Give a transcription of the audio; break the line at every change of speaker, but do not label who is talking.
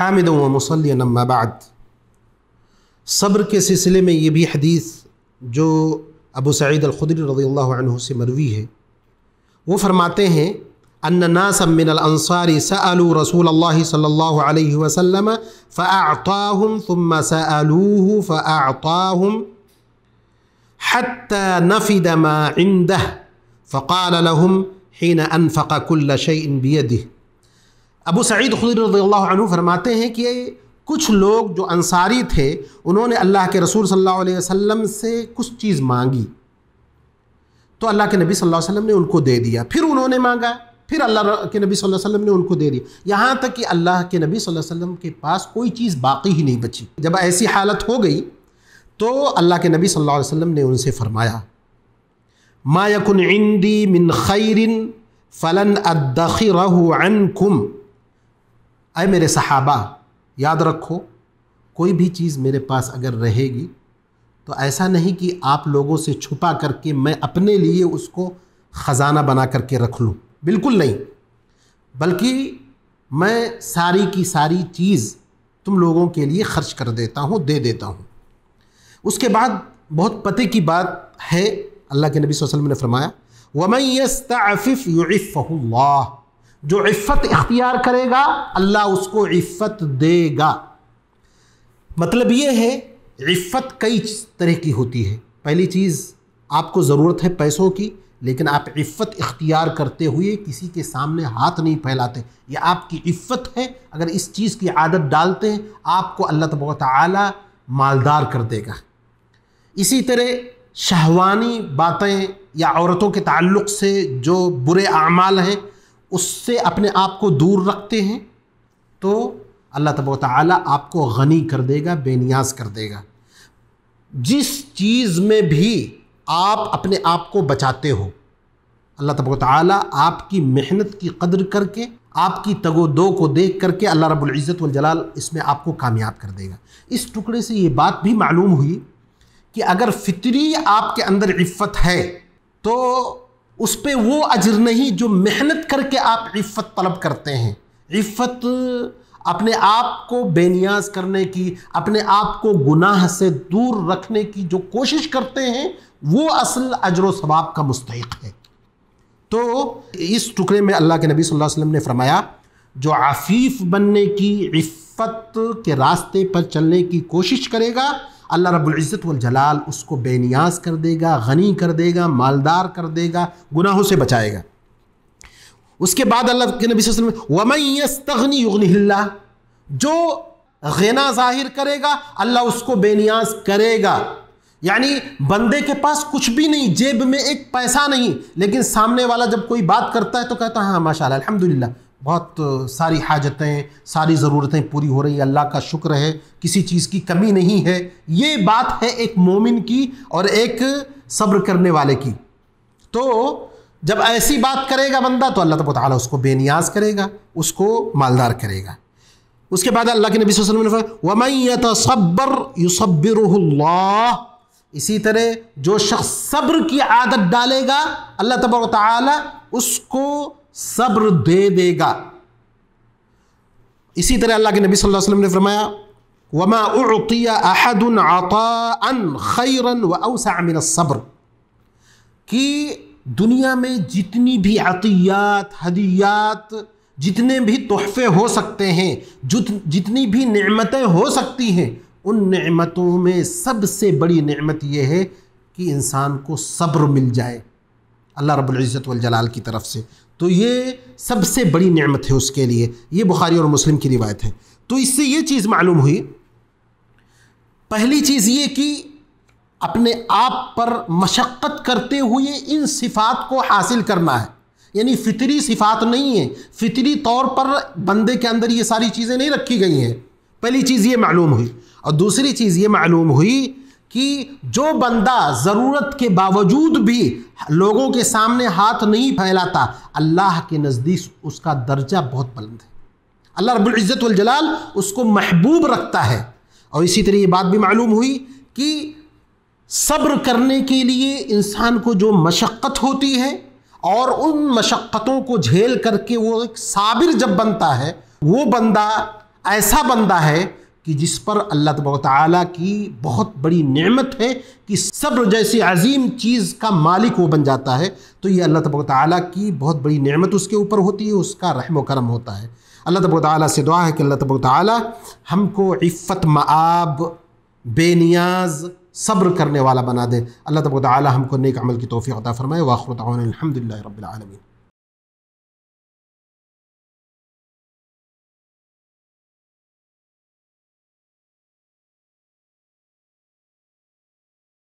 हामिदन व मुसल्लियन अम्मा बाद। सब्र के सिलसिले में ये भी हदीस जो अबू सईद अल-खुदरी रज़ियल्लाहु अन्हु से मरवी है, वो फरमाते हैं अन्ना नास मिनल अंसारी सअलू रसूलल्लाह सल्लल्लाहु अलैहि वसल्लम फ़अअताहुम थुम्मा सअलूहु फ़अअताहुम हत्ता नफ़िद मा इंदह फ़क़ाल लहुम हीन अनफ़क़ कुल्ल शैइन बियदिह। अबू सईद खुदरी रज़ियल्लाहु अन्हु फरमाते हैं कि कुछ लोग जो अंसारी थे उन्होंने अल्लाह के रसूल सल्लल्लाहु अलैहि वसल्लम से कुछ चीज़ मांगी तो अल्लाह के नबी सल्लल्लाहु अलैहि वसल्लम ने उनको दे दिया। फिर उन्होंने मांगा, फिर अल्लाह के नबी सल्लल्लाहु अलैहि वसल्लम ने उनको दे दिया, यहाँ तक कि अल्लाह के नबी सल्लल्लाहु अलैहि वसल्लम के पास कोई चीज़ बाकी ही नहीं बची। जब ऐसी हालत हो गई तो अल्लाह के नबी सल्लल्लाहु अलैहि वसल्लम ने उनसे फरमाया मा यकुन इंदी मिन खैरिन फलन अद्दखिरहु अन्कुम। ऐ मेरे सहाबा, याद रखो कोई भी चीज़ मेरे पास अगर रहेगी तो ऐसा नहीं कि आप लोगों से छुपा करके मैं अपने लिए उसको ख़जाना बना करके रख लूँ, बिल्कुल नहीं, बल्कि मैं सारी की सारी चीज़ तुम लोगों के लिए खर्च कर देता हूँ, दे देता हूँ। उसके बाद बहुत पते की बात है, अल्लाह के नबी सल्लल्लाहु अलैहि वसल्लम ने फरमाया वमन यस्तअफिफ युइफ़्फ़हुल्लाह, जो इफ़्फ़त इख्तियार करेगा अल्लाह उसको इफ़्फ़त देगा। मतलब ये है इफ़्फ़त कई तरह की होती है। पहली चीज़, आपको ज़रूरत है पैसों की, लेकिन आप इफ़्फ़त इख्तियार करते हुए किसी के सामने हाथ नहीं फैलाते, ये आपकी इफ़्फ़त है। अगर इस चीज़ की आदत डालते हैं आपको अल्लाह तबारक व तआला मालदार कर देगा। इसी तरह शहवानी बातें या औरतों के ताल्लुक़ से जो बुरे आमाल हैं उससे अपने आप को दूर रखते हैं तो अल्लाह तबारक व तआला आपको गनी कर देगा, बेनियाज कर देगा। जिस चीज़ में भी आप अपने आप को बचाते हो अल्लाह तबारक व तआला आपकी मेहनत की कदर करके, आपकी तगोदो को देख करके अल्लाह रब्बुल इज़्ज़त वल जलाल इसमें आपको कामयाब कर देगा। इस टुकड़े से ये बात भी मालूम हुई कि अगर फितरी आपके अंदर इफ़्फ़त है तो उस पर वो अजर नहीं जो मेहनत करके आप इफ़्फ़त तलब करते हैं। इफ़्फ़त अपने आप को बेनियाज करने की, अपने आप को गुनाह से दूर रखने की जो कोशिश करते हैं वो असल अजर व सवाब का मुस्तहिक है। तो इस टुकड़े में अल्लाह के नबी सल्लल्लाहु अलैहि वसल्लम ने फरमाया जो आफीफ बनने की, इफ़्फ़त के रास्ते पर चलने की कोशिश करेगा अल्लाह रब्बुल इज़्ज़त वल जलाल उसको बेनियाज कर देगा, गनी कर देगा, मालदार कर देगा, गुनाहों से बचाएगा। उसके बाद अल्लाह के नबी सल्लल्लाहु अलैहि वसल्लम वमन यस्तगनी युगनिहिल्लाह, जो ग़िना ज़ाहिर करेगा अल्लाह उसको बेनियाज करेगा। यानी बंदे के पास कुछ भी नहीं, जेब में एक पैसा नहीं, लेकिन सामने वाला जब कोई बात करता है तो कहता है हाँ माशाअल्लाह अल्हम्दुलिल्लाह, बहुत सारी हाजतें, सारी ज़रूरतें पूरी हो रही है, अल्लाह का शुक्र है, किसी चीज़ की कमी नहीं है। ये बात है एक मोमिन की और एक सब्र करने वाले की। तो जब ऐसी बात करेगा बंदा तो अल्लाह तबारक व तआला उसको बेनियाज करेगा, उसको मालदार करेगा। उसके बाद अल्लाह के नबी सल्लल्लाहु अलैहि वसल्लम ने फरमाया वमन यतसब्बर युसब्बिरुहुल्लाह, इसी तरह जो शख्स सब्र की आदत डालेगा अल्लाह तबारक व तआला उसको सब्र दे देगा। इसी तरह अल्लाह के नबी सल्लल्लाहु अलैहि वसल्लम ने फरमाया वमा उअतिया अहदुन अताअन खैरन व औसअ मिन अस्सब्र, कि दुनिया में जितनी भी अतियात, हदियात, जितने भी तोहफे हो सकते हैं, जितनी भी नेमतें हो सकती हैं, उन नेमतों में सबसे बड़ी नेमत यह है कि इंसान को सब्र मिल जाए अल्लाह रब्बुल इज़्ज़त वल जलाल की तरफ से। तो ये सबसे बड़ी नेमत है उसके लिए। ये बुखारी और मुस्लिम की रिवायत है। तो इससे ये चीज़ मालूम हुई, पहली चीज़ ये कि अपने आप पर मशक्क़त करते हुए इन सिफ़ात को हासिल करना है। यानी फ़ितरी सिफ़ात नहीं है, फ़ितरी तौर पर बंदे के अंदर ये सारी चीज़ें नहीं रखी गई हैं। पहली चीज़ ये मालूम हुई। और दूसरी चीज़ ये मालूम हुई कि जो बंदा ज़रूरत के बावजूद भी लोगों के सामने हाथ नहीं फैलाता, अल्लाह के नज़दीक उसका दर्जा बहुत बुलंद है, अल्लाह रब्बुल इज़्ज़त वल जलाल उसको महबूब रखता है। और इसी तरह ये बात भी मालूम हुई कि सब्र करने के लिए इंसान को जो मशक्क़त होती है और उन मशक्क़तों को झेल करके वो एक साबिर जब बनता है, वो बंदा ایسا بندہ ہے کہ جس پر اللہ تبارک و تعالیٰ کی بہت بڑی نعمت ہے کہ صبر جیسی عظیم چیز کا مالک وہ بن جاتا ہے، تو یہ اللہ تبارک و تعالیٰ کی بہت بڑی نعمت اس کے اوپر ہوتی ہے، اس کا رحم و کرم ہوتا ہے۔ اللہ تبارک و تعالیٰ سے دعا ہے کہ اللہ تبارک و تعالیٰ ہم کو عفت مآب، بے نیاز، صبر کرنے والا بنا دے۔ اللہ تبارک و تعالیٰ ہم کو نیک عمل کی توفیق عطا فرمائے۔ وآخر دعوانا الحمدللہ رب العالمین۔